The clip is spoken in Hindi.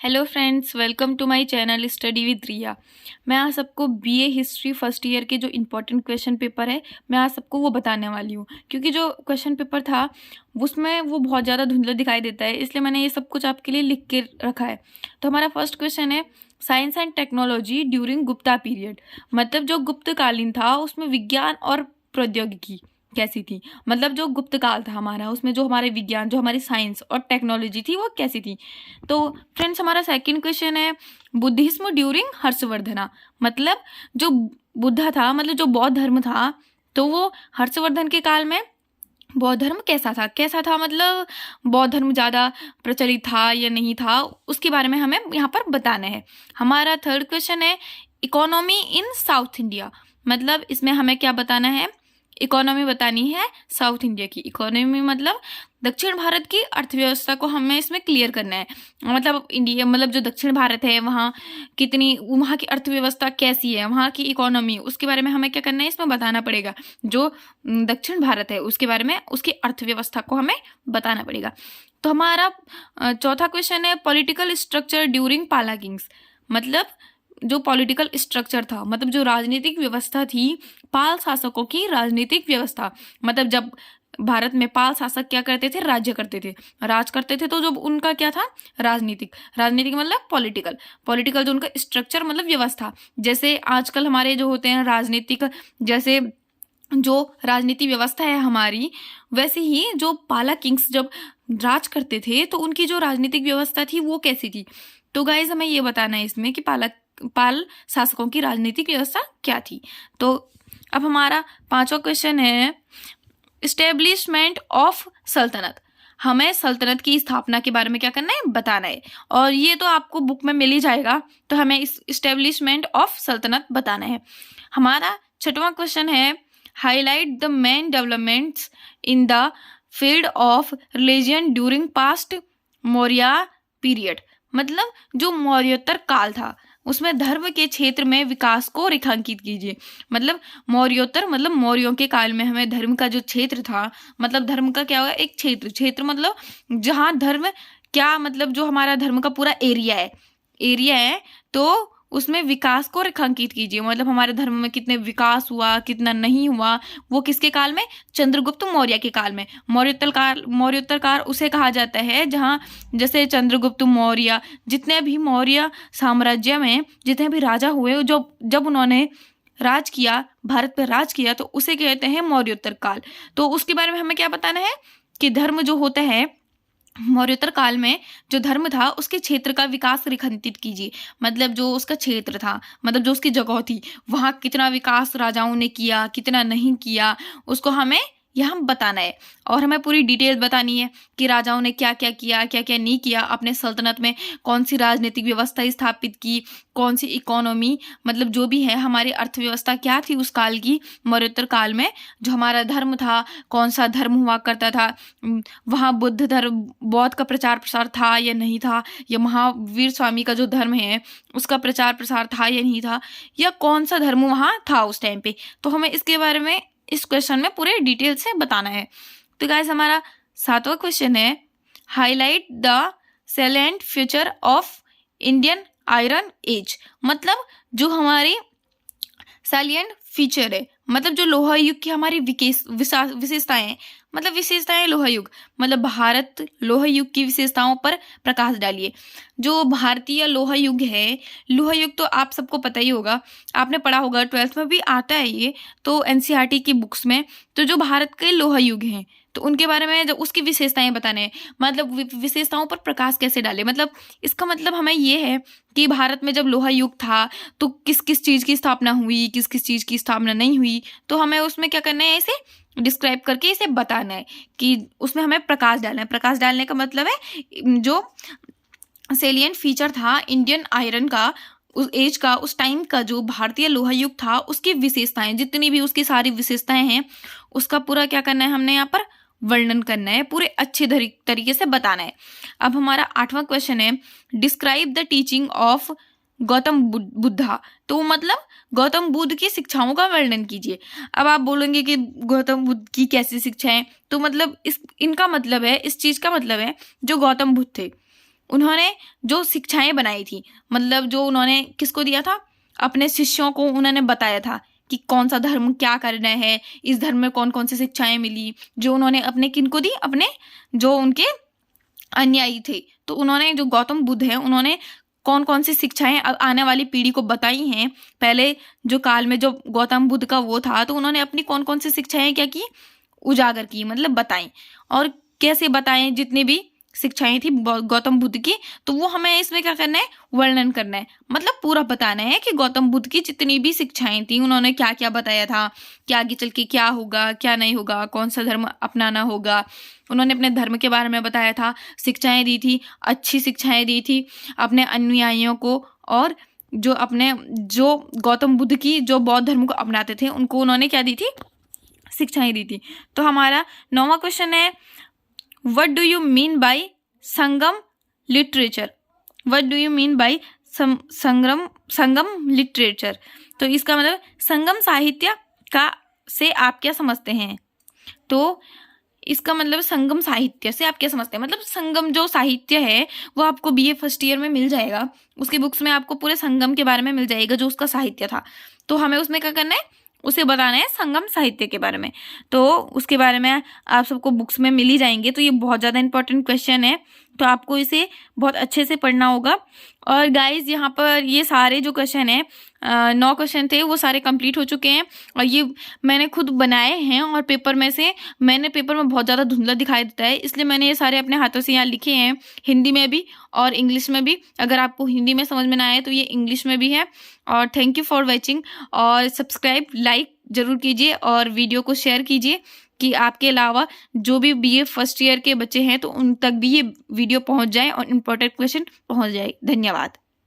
Hello friends, welcome to my channel study with Riya. मैं आज सबको बीए हिस्ट्री फर्स्ट ईयर के जो इम्पोर्टेंट क्वेश्चन पेपर है मैं आज सबको वो बताने वाली हूँ, क्योंकि जो क्वेश्चन पेपर था उसमें वो बहुत ज़्यादा धुंधला दिखाई देता है, इसलिए मैंने ये सब कुछ आपके लिए लिख के रखा है। तो हमारा फर्स्ट क्वेश्चन है, science and technology during Gupta period. मतलब जो गुप्तकालीन था उसमें विज्ञान और प्रौद्योगिकी कैसी थी। मतलब जो गुप्त काल था हमारा, उसमें जो हमारे विज्ञान, जो हमारी साइंस और टेक्नोलॉजी थी वो कैसी थी। तो फ्रेंड्स, हमारा सेकंड क्वेश्चन है, बुद्धिज्म ड्यूरिंग हर्षवर्धना। मतलब जो बुद्धा था, मतलब जो बौद्ध धर्म था, तो वो हर्षवर्धन के काल में बौद्ध धर्म कैसा था मतलब बौद्ध धर्म ज़्यादा प्रचलित था या नहीं था, उसके बारे में हमें यहाँ पर बताना है। हमारा थर्ड क्वेश्चन है, इकोनॉमी इन साउथ इंडिया। मतलब इसमें हमें क्या बताना है, इकोनॉमी बतानी है साउथ इंडिया की। इकोनॉमी मतलब दक्षिण भारत की अर्थव्यवस्था को हमें इसमें क्लियर करना है। मतलब इंडिया, मतलब जो दक्षिण भारत है वहाँ वहाँ की अर्थव्यवस्था कैसी है, वहाँ की इकोनॉमी, उसके बारे में हमें क्या करना है, इसमें बताना पड़ेगा। जो दक्षिण भारत है उसके बारे में, उसकी अर्थव्यवस्था को हमें बताना पड़ेगा। तो हमारा चौथा क्वेश्चन है, पॉलिटिकल स्ट्रक्चर ड्यूरिंग पाला किंग्स। मतलब जो पॉलिटिकल स्ट्रक्चर था, मतलब जो राजनीतिक व्यवस्था थी, पाल शासकों की राजनीतिक व्यवस्था। मतलब जब भारत में पाल शासक क्या करते थे, राज्य करते थे, राज करते थे, तो जब उनका क्या था, राजनीतिक मतलब पॉलिटिकल जो उनका स्ट्रक्चर मतलब व्यवस्था। जैसे आजकल हमारे जो होते हैं राजनीतिक, जैसे जो राजनीति व्यवस्था है हमारी, वैसे ही जो पाला किंग्स जब राज करते थे तो उनकी जो राजनीतिक व्यवस्था थी वो कैसी थी। तो गाइज हमें ये बताना है इसमें कि पाल शासकों की राजनीतिक व्यवस्था क्या थी। तो अब हमारा पांचवा क्वेश्चन है, इस्टेब्लिशमेंट ऑफ सल्तनत। हमें सल्तनत की स्थापना के बारे में क्या करना है, बताना है। और ये तो आपको बुक में मिल ही जाएगा, तो हमें इस इस्टेब्लिशमेंट ऑफ सल्तनत बताना है। हमारा छठवां क्वेश्चन है, highlight the main developments in the field of religion during past Maurya period. मतलब जो मौर्योत्तर काल था उसमें धर्म के क्षेत्र में विकास को रेखांकित कीजिए। मतलब मौर्योत्तर मतलब मौर्यों के काल में हमें धर्म का जो क्षेत्र था, मतलब धर्म का क्या होगा, एक क्षेत्र मतलब जहाँ धर्म क्या, मतलब जो हमारा धर्म का पूरा एरिया है तो उसमें विकास को रेखांकित कीजिए। मतलब हमारे धर्म में कितने विकास हुआ, कितना नहीं हुआ, वो किसके काल में, चंद्रगुप्त मौर्य के काल में। मौर्योत्तर काल उसे कहा जाता है जहाँ जैसे चंद्रगुप्त मौर्य, जितने भी मौर्य साम्राज्य में जितने भी राजा हुए, जो जब उन्होंने राज किया, भारत पर राज किया, तो उसे कहते हैं मौर्योत्तर काल। तो उसके बारे में हमें क्या बताना है कि धर्म जो होता है मौर्योत्तर काल में, जो धर्म था उसके क्षेत्र का विकास रेखांकित कीजिए। मतलब जो उसका क्षेत्र था, मतलब जो उसकी जगह थी, वहाँ कितना विकास राजाओं ने किया, कितना नहीं किया, उसको हमें यहाँ बताना है। और हमें पूरी डिटेल बतानी है कि राजाओं ने क्या क्या किया, क्या क्या नहीं किया, अपने सल्तनत में कौन सी राजनीतिक व्यवस्था स्थापित की, कौन सी इकोनॉमी, मतलब जो भी है हमारी अर्थव्यवस्था क्या थी उस काल की, मौर्योत्तर काल में। जो हमारा धर्म था, कौन सा धर्म हुआ करता था, वहाँ बौद्ध का प्रचार प्रसार था या नहीं था, या महावीर स्वामी का जो धर्म है उसका प्रचार प्रसार था या नहीं था, या कौन सा धर्म वहाँ था उस टाइम पे। तो हमें इसके बारे में इस क्वेश्चन में पूरे डिटेल से बताना है। तो गाइस हमारा सातवां क्वेश्चन है, highlight the salient feature of Indian iron age. मतलब जो हमारी सैलिएंट फीचर है, मतलब जो लोहा युग की हमारी विशेषताएं हैं, मतलब विशेषताएं लोहा युग, मतलब भारत लोहा युग की विशेषताओं पर प्रकाश डालिए। जो भारतीय लोहा युग है, लोहा युग तो आप सबको पता ही होगा, आपने पढ़ा होगा, 12th में भी आता है ये, तो एनसीईआरटी की बुक्स में। तो जो भारत के लोहा युग हैं तो उनके बारे में जब उसकी विशेषताएं बताने हैं, मतलब विशेषताओं पर प्रकाश कैसे डाले। मतलब इसका मतलब हमें ये है कि भारत में जब लोहा युग था तो किस किस चीज़ की स्थापना हुई, किस किस चीज़ की स्थापना नहीं हुई, तो हमें उसमें क्या करना है, इसे डिस्क्राइब करके इसे बताना है कि उसमें हमें प्रकाश डालना है। प्रकाश डालने का मतलब है जो सेलिएंट फीचर था इंडियन आयरन का, उस एज का, उस टाइम का, जो भारतीय लोहा युग था उसकी विशेषताएं, जितनी भी उसकी सारी विशेषताएं हैं, उसका पूरा क्या करना है, हमने यहाँ पर वर्णन करना है, पूरे अच्छे तरीके से बताना है। अब हमारा आठवां क्वेश्चन है, describe the teaching of Gautam Buddha. तो मतलब गौतम बुद्ध की शिक्षाओं का वर्णन कीजिए। अब आप बोलेंगे कि गौतम बुद्ध की कैसी शिक्षाएं, तो मतलब इनका मतलब है, इस चीज का मतलब है जो गौतम बुद्ध थे उन्होंने जो शिक्षाएं बनाई थी, मतलब जो उन्होंने किसको दिया था, अपने शिष्यों को उन्होंने बताया था कि कौन सा धर्म क्या करना है, इस धर्म में कौन कौन सी शिक्षाएं मिली, जो उन्होंने अपने किनको दी, अपने जो उनके अनुयायी थे। तो उन्होंने जो गौतम बुद्ध है उन्होंने कौन कौन सी शिक्षाएं आने वाली पीढ़ी को बताई हैं। पहले जो काल में जो गौतम बुद्ध का वो था, तो उन्होंने अपनी कौन कौन सी शिक्षाएं क्या की, उजागर की, मतलब बताई। और कैसे बताएं, जितनी भी शिक्षाएं थी गौतम बुद्ध की, तो वो हमें इसमें क्या करना है, वर्णन करना है, मतलब पूरा बताना है कि गौतम बुद्ध की जितनी भी शिक्षाएं थी उन्होंने क्या क्या बताया था, कि आगे चल के क्या होगा क्या नहीं होगा, कौन सा धर्म अपनाना होगा। उन्होंने अपने धर्म के बारे में बताया था, शिक्षाएं दी थी, अच्छी शिक्षाएं दी थी अपने अनुयायियों को, और जो गौतम बुद्ध की जो बौद्ध धर्म को अपनाते थे उनको उन्होंने क्या दी थी, शिक्षाएं दी थी। तो हमारा 9वां क्वेश्चन है, what do you mean by Sangam literature. What do you mean by Sangam literature. तो इसका मतलब संगम साहित्य का से आप क्या समझते हैं। तो इसका मतलब संगम साहित्य से आप क्या समझते हैं, मतलब संगम जो साहित्य है वो आपको बीए फर्स्ट ईयर में मिल जाएगा, उसकी बुक्स में आपको पूरे संगम के बारे में मिल जाएगा जो उसका साहित्य था। तो हमें उसमें क्या करना है, उसे बताना है संगम साहित्य के बारे में। तो उसके बारे में आप सबको बुक्स में मिल ही जाएंगे। तो ये बहुत ज़्यादा इंपॉर्टेंट क्वेश्चन है, तो आपको इसे बहुत अच्छे से पढ़ना होगा। और गाइज यहाँ पर ये सारे जो क्वेश्चन हैं 9 क्वेश्चन थे वो सारे कंप्लीट हो चुके हैं, और ये मैंने खुद बनाए हैं। और पेपर में बहुत ज़्यादा धुंधला दिखाई देता है, इसलिए मैंने ये सारे अपने हाथों से यहाँ लिखे हैं, हिंदी में भी और इंग्लिश में भी। अगर आपको हिंदी में समझ में ना आए तो ये इंग्लिश में भी है। और थैंक यू फॉर वॉचिंग, और सब्सक्राइब लाइक ज़रूर कीजिए और वीडियो को शेयर कीजिए कि आपके अलावा जो भी बीए फर्स्ट ईयर के बच्चे हैं तो उन तक भी ये वीडियो पहुंच जाए और इम्पोर्टेंट क्वेश्चन पहुंच जाए। धन्यवाद।